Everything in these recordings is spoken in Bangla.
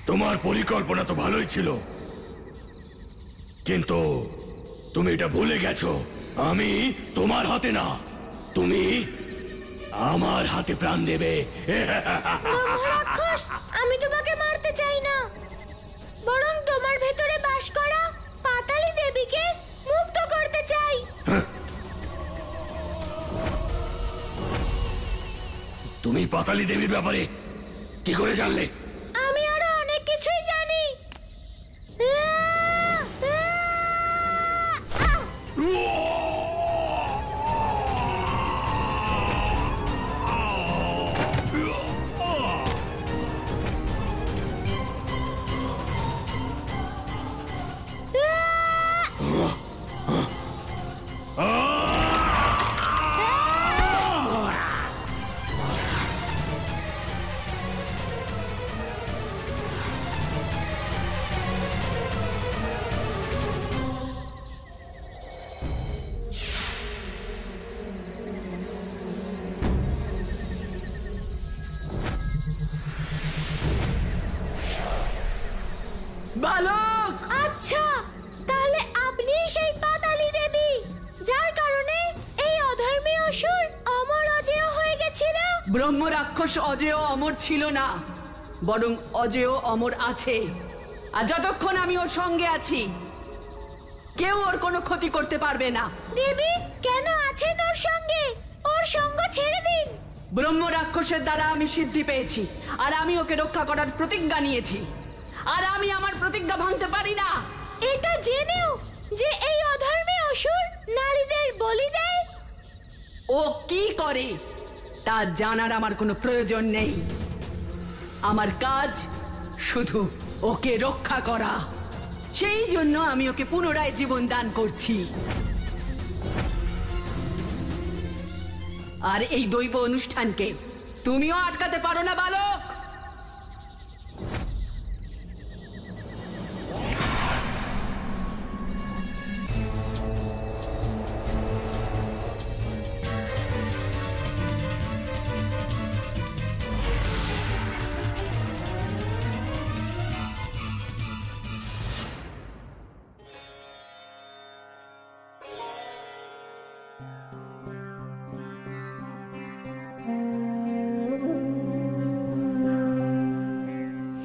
তোমার পরিকল্পনা তো ভালোই ছিল, কিন্তু তুমি এটা ভুলে গেছো আমি তোমার হাতে না, তুমি আমার হাতে প্রাণ দেবে। রাক্ষস, আমি তোমাকে মারতে চাই না, বরং তোমার ভেতরে বাস করা পাতালী দেবীকে মুক্ত করতে চাই। তুমি পাতালী দেবীর ব্যাপারে কি করে জানলে? আমি আরো অনেক কিছুই জানি। বালক! আচ্ছা, তাহলে আপনিই সেই পাতালী দেবী, যার কারণে এই অধর্মী অসুর অমর অজেয় হয়ে গেছিল। ব্রহ্ম রাক্ষস অজেয় অমর ছিল না, বরং অজেয় অমর আছে। আর যতক্ষণ আমি ওর সঙ্গে আছি, কেউ ওর কোনো ক্ষতি করতে পারবে না। দেবী কেন আছেন ওর সঙ্গে? ওর সঙ্গ ছেড়ে দিন। ব্রহ্ম রাক্ষসের দ্বারা আমি সিদ্ধি পেয়েছি, আর আমি ওকে রক্ষা করার প্রতিজ্ঞা নিয়েছি, আর আমি আমার প্রতিজ্ঞা ভাঙতে পারি না। এটা জেনেও যে এই অধর্মী অসুর নারীদের বলি দেয়, ও কি করে তা জানার আমার কোনো প্রয়োজন নেই। আমার কাজ শুধু ওকে রক্ষা করা, সেই জন্য আমি ওকে পুনরায় জীবন দান করছি। আর এই দৈব অনুষ্ঠানকে তুমিও আটকাতে পারো না বালক।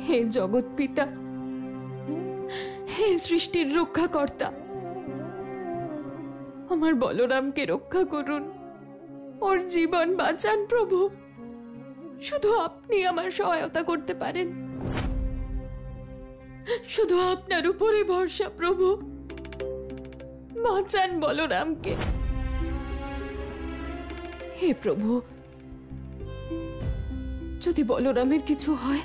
হে জগৎ পিতা, হে সৃষ্টির রক্ষাকর্তা, আমার বলরামকে রক্ষা করুন, ওর জীবন বাঁচান প্রভু। শুধু আপনি আমার সহায়তা করতে পারেন, শুধু আপনার উপরে ভরসা প্রভু। বাঁচান বলরামকে। হে প্রভু, যদি বলরামের কিছু হয়,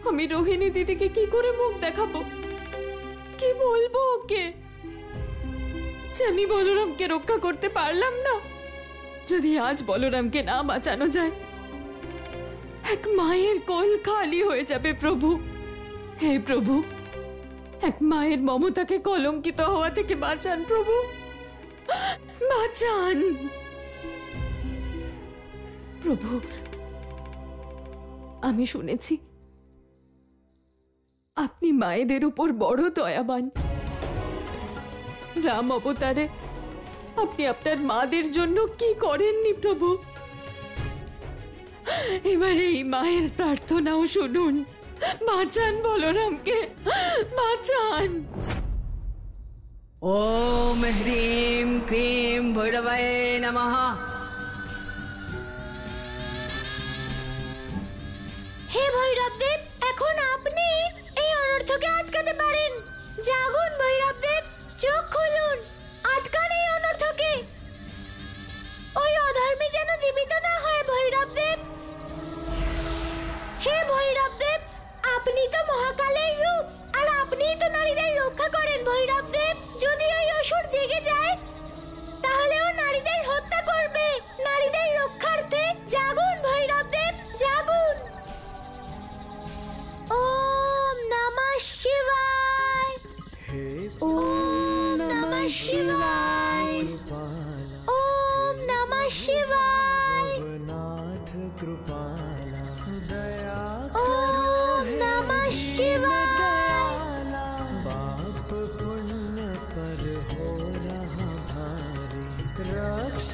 আমি রোহিণী দিদিকে কি করে মুখ দেখাবো? কি বলবো ওকে যে আমি বলরামকে রক্ষা করতে পারলাম না? যদি আজ বলরামকে না বাঁচানো যায়, এক মায়ের কোল খালি হয়ে যাবে প্রভু। হে প্রভু, এক মায়ের মমতাকে কলঙ্কিত হওয়া থেকে বাঁচান প্রভু, বাঁচান প্রভু। আমি শুনেছি আপনি মায়েদের উপর বড় দয়াবান। রাম অবতারে আপনি আপনার মাদের জন্য কি করেননি প্রভু? এবার এই মায়ের প্রার্থনাও শুনুন, বাঁচান বলরামকে, বাঁচান। ওম হ্রিম ক্রিম ভৈরবায় নমঃ। হে ভৈরবদেব, এখন আপনি এই অনর্থকে আটকাতে পারেন। জাগুন ভৈরবদেব, চোখ খুলুন, আটকান এই অনর্থকে। ওই অধর্মী যেন জীবিত না হয় ভৈরবদেব। হে ভৈরবদেব, আপনি তো মহাকালের রূপ, আর আপনিই তো নারীদের রক্ষা করেন ভৈরবদেব। যদি ওই অসুর জেগে যায়, তাহলে ও নারীদের হত্যা করবে। নারীদের রক্ষার্থে জাগুন ভৈরবদেব, জাগুন। ওম নমঃ শিবায়। ওম নমঃ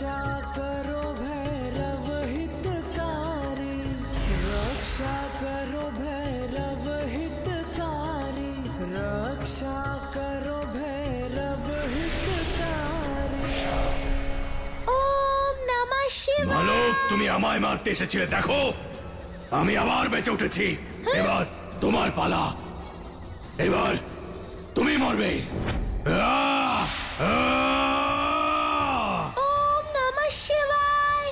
रक्षा करो भैरव हितकारी, रक्षा करो भैरव हितकारी, रक्षा करो भैरव हितकारी। ওম নমঃ শিবায়। ভালুক, তুমি আমায় মারতে এসেছিলে, দেখো আমি আবার বেঁচে উঠেছি। এবার তোমার পালা, এবার তুমি মরবে। আহ! আহ! ওম নমঃ শিবায়।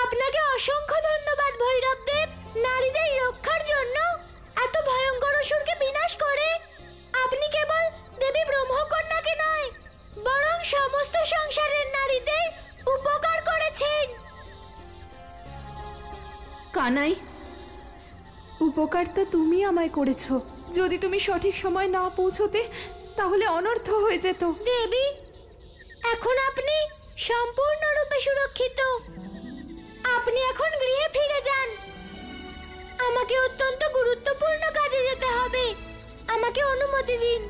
আপনাকে অসংখ্য ধন্যবাদ ভৈরব দেব। নারীদের রক্ষার জন্য এত ভয়ঙ্কর অসুরকে বিনাশ করে আপনি কেবল দেবী ব্রহ্মকন্যাকে নয়, বরং সমস্ত সংসারের নারীদের উপকার করেছেন। কানাই, উপকার তো তুমি আমায় করেছো। যদি তুমি সঠিক সময় না পৌঁছতে তাহলে অনর্থ হয়ে যেত। দেবী, এখন আপনি সম্পূর্ণরূপে সুরক্ষিত। আপনি এখন গৃহে ফিরে যান। আমাকে অত্যন্ত গুরুত্বপূর্ণ কাজে যেতে হবে। আমাকে অনুমতি দিন।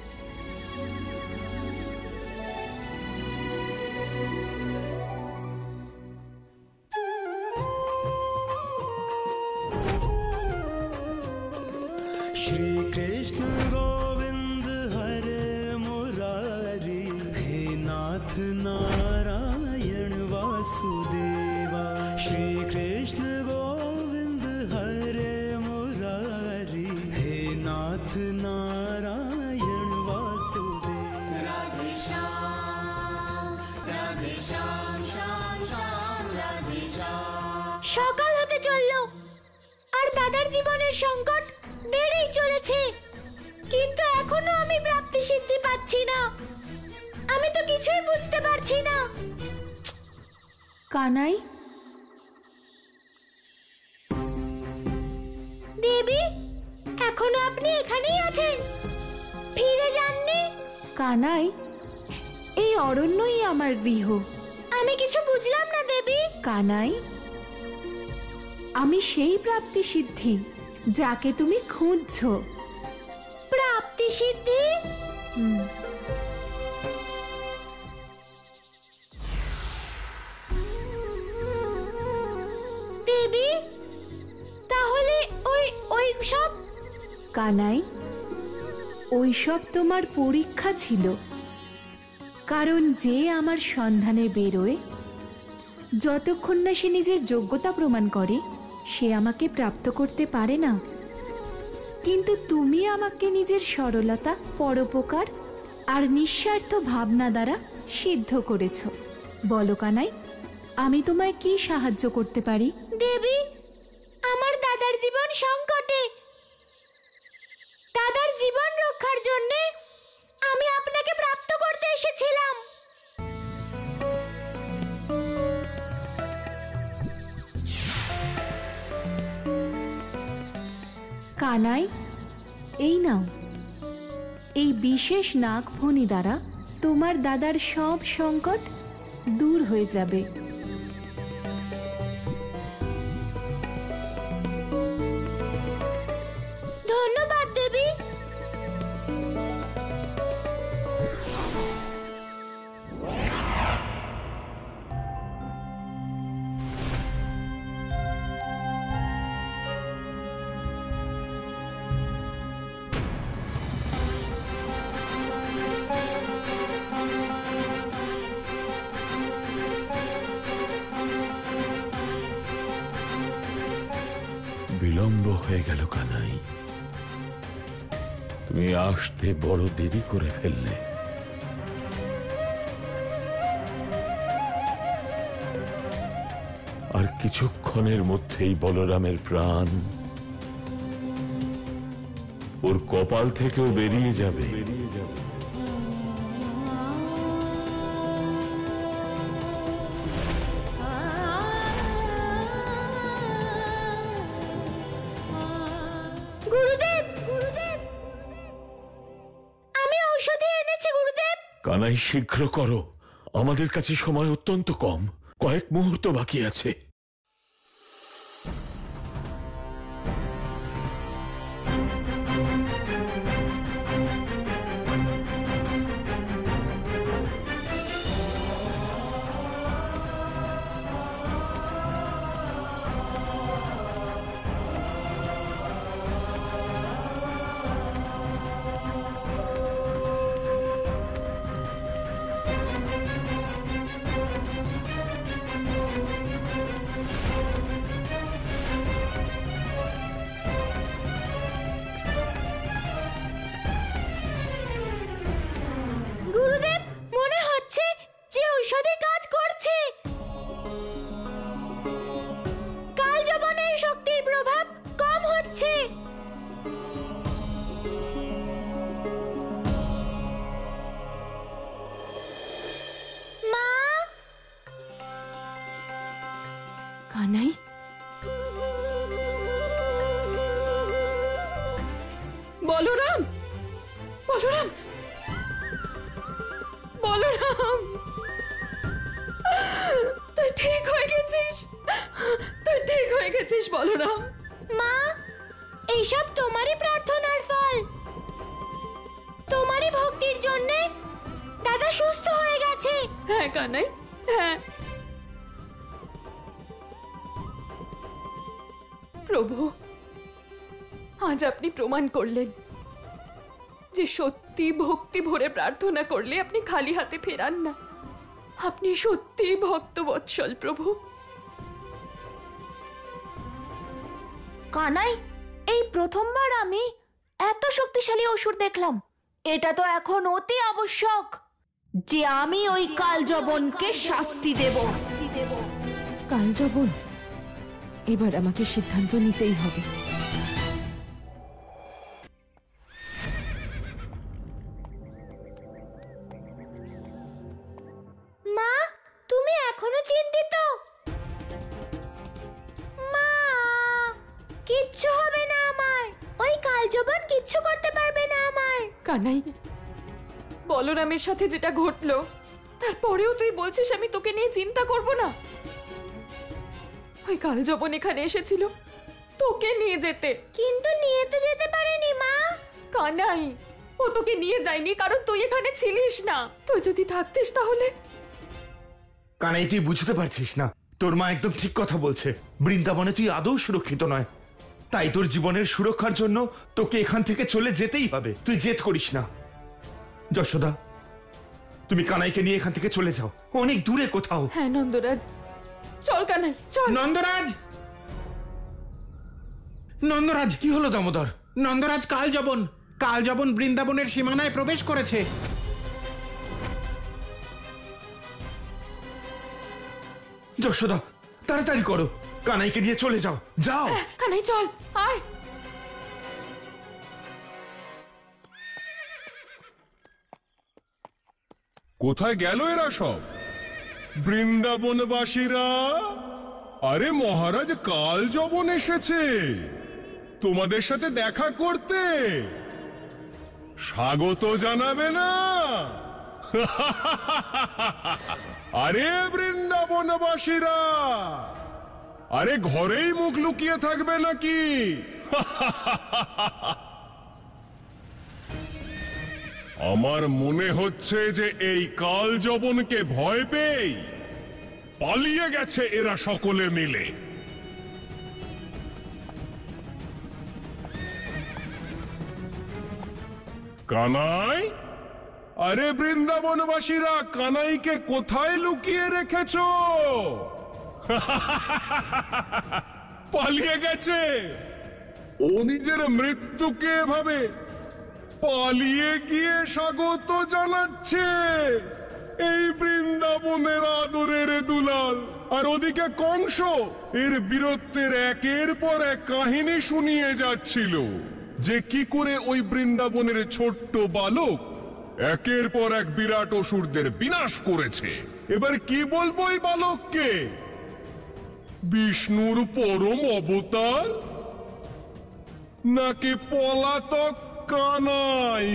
श्री कृष्ण गोविंद हरे मुरारी, हे नाथ नारायण वासुदेवा। श्री कृष्ण गोविंद हरे मुरारी, हे नाथ नारायण वासुदेवा। সকাল হতে চললো আর দাদার জীবনের সংকট বেড়েই চলেছে, কিন্তু এখনো আমি প্রাপ্তি সিদ্ধি পাচ্ছি না। আমি তো কিছুই বুঝতে পারছি না। কানাই, দেবী, এখনো আপনি এখানেই আছেন, ফিরে যাননি? কানাই, এই অরণ্যই আমার গৃহ। আমি কিছু বুঝলাম না দেবী। কানাই, আমি সেই প্রাপ্তি সিদ্ধি যাকে তুমি খুঁজছো। প্রাপ্তি সিদ্ধি? দেবী, তাহলে ওই সব? কানাই, ওইসব তোমার পরীক্ষা ছিল। কারণ যে আমার সন্ধানে বেরোয়, যতক্ষণ না সে নিজের যোগ্যতা প্রমাণ করে, সে আমাকে প্রাপ্ত করতে পারে না। কিন্তু তুমি আমাকে নিজের সরলতা, পরোপকার আর নিঃস্বার্থ ভাবনা দ্বারা সিদ্ধ করেছ। বলো কানাই, আমি তোমায় কি সাহায্য করতে পারি? দেবী, আমার দাদার জীবন সংকটে। দাদার জীবন রক্ষার জন্য আমি আপনাকে প্রাপ্ত করতে এসেছিলাম। কানাই, এই নাও, এই বিশেষ নাগফণি দ্বারা তোমার দাদার সব সংকট দূর হয়ে যাবে। ধন্যবাদ দেবী। বিলম্ব হয়ে গেল কানাই, তুমি আসতে বড় দেরি করে ফেললে। আর কিছুক্ষণের মধ্যেই বলরামের প্রাণ ওর কপাল থেকেও বেরিয়ে যাবে। গুরুদেব, গুরুদেব, কানাই, শীঘ্র করো, আমাদের কাছে সময় অত্যন্ত কম, কয়েক মুহূর্ত বাকি আছে। গুরুদেব, মনে হচ্ছে যে ঔষধে কাজ করছে। কালযবনের শক্তির প্রভাব কম হচ্ছে। মা, কানাই, বলরাম, বলরাম, বলরাম, তুই ঠিক হয়ে গেছিস, তুই ঠিক হয়ে গেছিস বলরাম। মা, এইসব তোমারই প্রার্থনার ফল। তোমারই ভক্তির জন্যে দাদা সুস্থ হয়ে গেছে। হ্যাঁ কানাই, হ্যাঁ। প্রভু, আজ আপনি প্রমাণ করলেন যে সত্যি ভক্তি ভরে প্রার্থনা করলে আপনি খালি হাতে ফেরান না। আপনি সত্যি ভক্তবৎসল প্রভু। কানাই, এই প্রথমবার আমি এত শক্তিশালী অসুর দেখলাম। এটা তো এখন অতি আবশ্যক যে আমি ওই কালযবনকে শাস্তি দেব। কালযবন, এবার আমাকে সিদ্ধান্ত নিতেই হবে। মা, তুমি এখনো চিন্তিত? মা, কিচ্ছু হবে না আমার। ওই কালযবন কিচ্ছু করতে পারবে না আমার। কানাই, বলরামের সাথে যেটা ঘটলো তারপরেও তুই বলছিস আমি তোকে নিয়ে চিন্তা করব না? ওই কালযবন এখানে এসেছিল তোকে নিয়ে যেতে। কিন্তু নিয়ে তো যেতে পারেনি মা। কানাই, ও তোকে নিয়ে যায়নি কারণ তুই এখানে ছিলিস না। তুই যদি থাকতিস তাহলে। কানাই, তুই বুঝতে পারছিস না, তোর মা একদম ঠিক কথা বলছে। বৃন্দাবনে তুই আদৌ সুরক্ষিত নয়, তাই তোর জীবনের সুরক্ষার জন্য তোকে এখান থেকে চলে যেতেই হবে। তুই জেদ করিস না। যশোদা, তুমি কানাইকে নিয়ে এখান থেকে চলে যাও, অনেক দূরে কোথাও। হ্যাঁ নন্দরাজ, চল কানাই চল। নন্দরাজ, নন্দরাজ, কি হলো দামোদর? নন্দরাজ, কালযবন বৃন্দাবনের সীমানায় প্রবেশ করেছে। যশোদা, তাড়াতাড়ি করো, কানাইকে নিয়ে চলে যাও, যাও। কানাই চল, আয়। কোথায় গেল এরা সব? বৃন্দাবনবাসীরা, আরে মহারাজ কালযবন এসেছে তোমাদের সাথে দেখা করতে। স্বাগত জানাবে না? আরে বৃন্দাবনবাসীরা, আরে ঘরেই মুখ লুকিয়ে থাকবে নাকি? আমার মনে হচ্ছে যে এই কালযবনকে ভয় পেয়ে পালিয়ে গেছে এরা সকলে মিলে। কানাই, আরে বৃন্দাবনবাসীরা, কানাইকে কোথায় লুকিয়ে রেখেছো? পালিয়ে গেছে। ও নিজের মৃত্যুকে এভাবে পালিয়ে গিয়ে স্বাগত জানাচ্ছে এই বৃন্দাবনের আদরের দুলাল। আর ওদিকে কংস এর বীরত্বের একের পর এক কাহিনী শুনিয়ে যাচ্ছিল যে কি করে ওই বৃন্দাবনের ছোট্ট বালক একের পর এক বিরাট অসুরদের বিনাশ করেছে। এবার কি বলবো এই বালককে? বিষ্ণুর পরম অবতার নাকি পলাতক কানাই?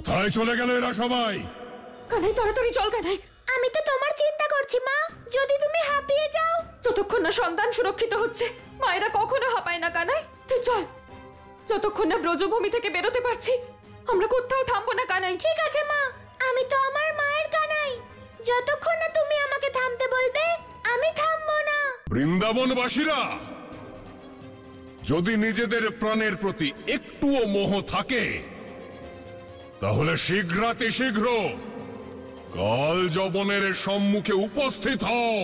কোথায় চলে গেল এরা সবাই? কানাই তাড়াতাড়ি চল কানাই। আমি তো তোমার চিন্তা করছি মা, যদি তুমি হাঁপিয়ে যাও। যতক্ষণ না সন্তান সুরক্ষিত হচ্ছে মায়েরা কখনো হাঁপায় না কানাই। তুই চল, যতক্ষণ না ব্রজভূমি থেকে বেরোতে পারছি আমরা কোথাও থামবো না কানাই। ঠিক আছে মা, আমি তো আমার মায়ের কানাই, যতক্ষণ না তুমি আমাকে থামতে বলবে আমি থামবো না। বৃন্দাবনবাসীরা, যদি নিজেদের প্রাণের প্রতি একটুও মোহ থাকে তাহলে শীঘ্রাতি শীঘ্র কাল যবনের সম্মুখে উপস্থিত হও।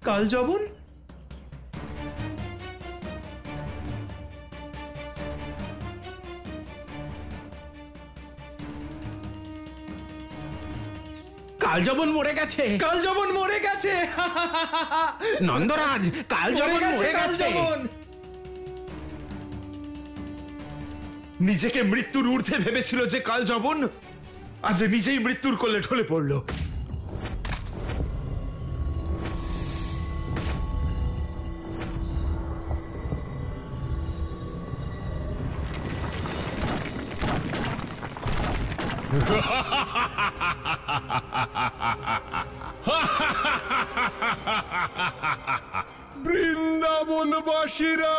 কাল যবন? কালজবন মরে গেছে, কালজবন মরে গেছে। নন্দরাজ, কালজবন মরে গেছে। নিজেকে মৃত্যুর ঊর্ধ্বে ভেবেছিল যে কাল যবন, আজ নিজেই মৃত্যুর কোলে ঢলে পড়ল। বৃন্দাবনবাসীরা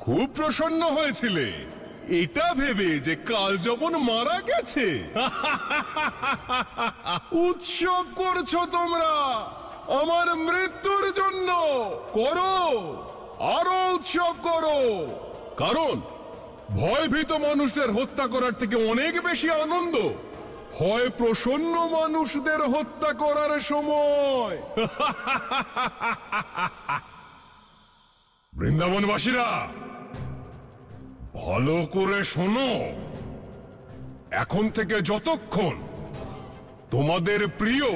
খুব প্রসন্ন হয়েছিলে এটা ভেবে যে কালযবন মারা গেছে। উৎসব করছো তোমরা আমার মৃত্যুর জন্য। করো, আরো উৎসব করো, কারণ ভয়ভীত মানুষদের হত্যা করার থেকে অনেক বেশি আনন্দ হয় প্রসন্ন মানুষদের হত্যা করার সময়। বৃন্দাবনবাসীরা ভালো করে শোনো, এখন থেকে যতক্ষণ তোমাদের প্রিয়,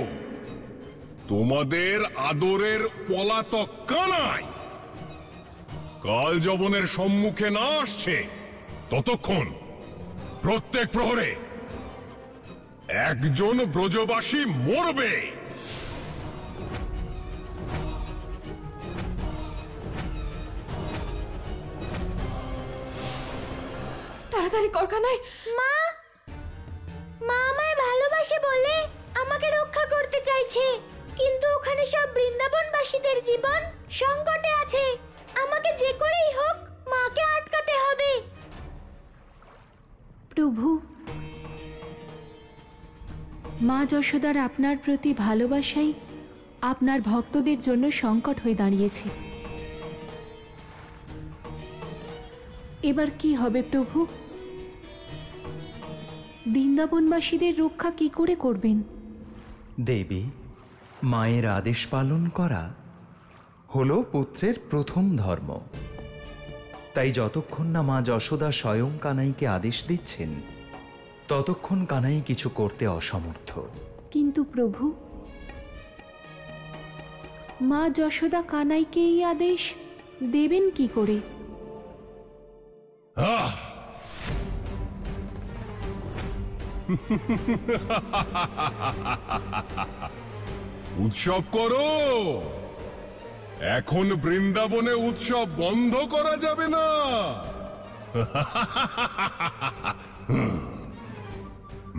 তোমাদের আদরের পলাতক কানাই কাল যবনের সম্মুখে না আসছে ততক্ষণ প্রত্যেক প্রহরে একজন ব্রজবাসী মরবে। তাড়াতাড়ি কর কানাই। মা, মা আমায় ভালোবাসে বলে আমাকে রক্ষা করতে চাইছে, কিন্তু ওখানে সব বৃন্দাবনবাসীদের জীবন সংকটে আছে। আমাকে যে করেই হোক মাকে আটকাতে হবে। প্রভু, মা যশোদার আপনার প্রতি ভালোবাসাই আপনার ভক্তদের জন্য সংকট হয়ে দাঁড়িয়েছে। এবার কি হবে প্রভু? বৃন্দাবনবাসীদের রক্ষা কি করে করবেন? দেবী, মায়ের আদেশ পালন করা হলো পুত্রের প্রথম ধর্ম। তাই যতক্ষণ না মা যশোদা স্বয়ং কানাইকে আদেশ দিচ্ছেন ততক্ষণ কানাই কিছু করতে অসমর্থ। কিন্তু প্রভু, মা যশোদা কানাইকে এই আদেশ দেবেন কি করে? উৎসব করো। এখন বৃন্দাবনে উৎসব বন্ধ করা যাবে না।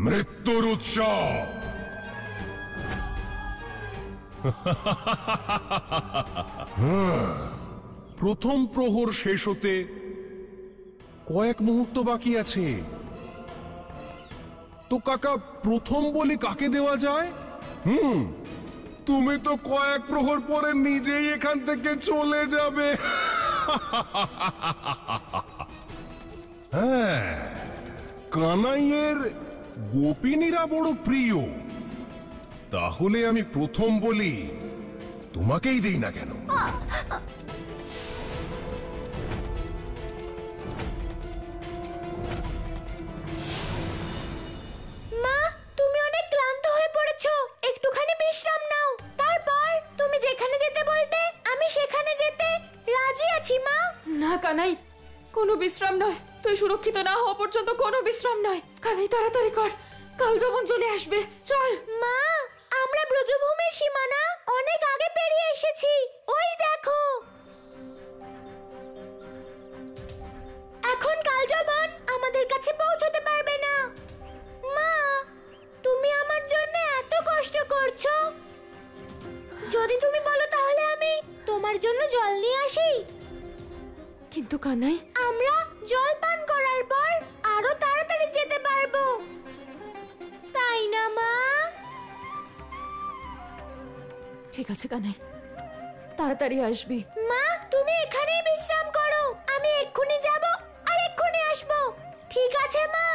মৃত্যুর উৎসব। প্রথম প্রহর শেষ হতে কয়েক মুহূর্ত বাকি আছে। তো কাকা, প্রথম বলি কাকে দেওয়া যায়? তুমি তো কয়েক প্রহর পরে নিজেই এখান থেকে চলে যাবে। হ্যাঁ, কানাইয়ের গোপিনীরা বড় প্রিয়। তাহলে আমি প্রথম বলি তোমাকেই দেই না কেন? মা, তুমি অনেক ক্লান্ত হয়ে পড়েছো, একটুখানি বিশ্রাম নাও। তারপর তুমি যেখানে যেতে বলবে আমি সেখানে যেতে রাজি আছি মা। না কানাই, কোনো বিশ্রাম নয়। তুই সুরক্ষিত না হওয়া পর্যন্ত কোনো বিশ্রাম নয়। কানাই তাড়াতাড়ি কর, কাল যখন চলে আসবে। চল মা, আমরা ব্রজভূমির সীমানা অনেক আগে পেরিয়ে এসেছি। ওই দেখো, এখন কালযবন আমাদের কাছে পৌঁছতে পারবে না। মা, তুমি আমার জন্য এত কষ্ট করছো, যদি তুমি বলো তাহলে আমি তোমার জন্য জল নিয়ে আসি। কিন্তু কানাই, আমরা জল পান করার পর আরো তাড়াতাড়ি যেতে পারবো, তাই না মা? ঠিক আছে কানাই, তাড়াতাড়ি আসবি। মা, তুমি এখানেই বিশ্রাম করো, আমি এক্ষুনি যাব আর এক্ষুনি আসবো। ঠিক আছে মা?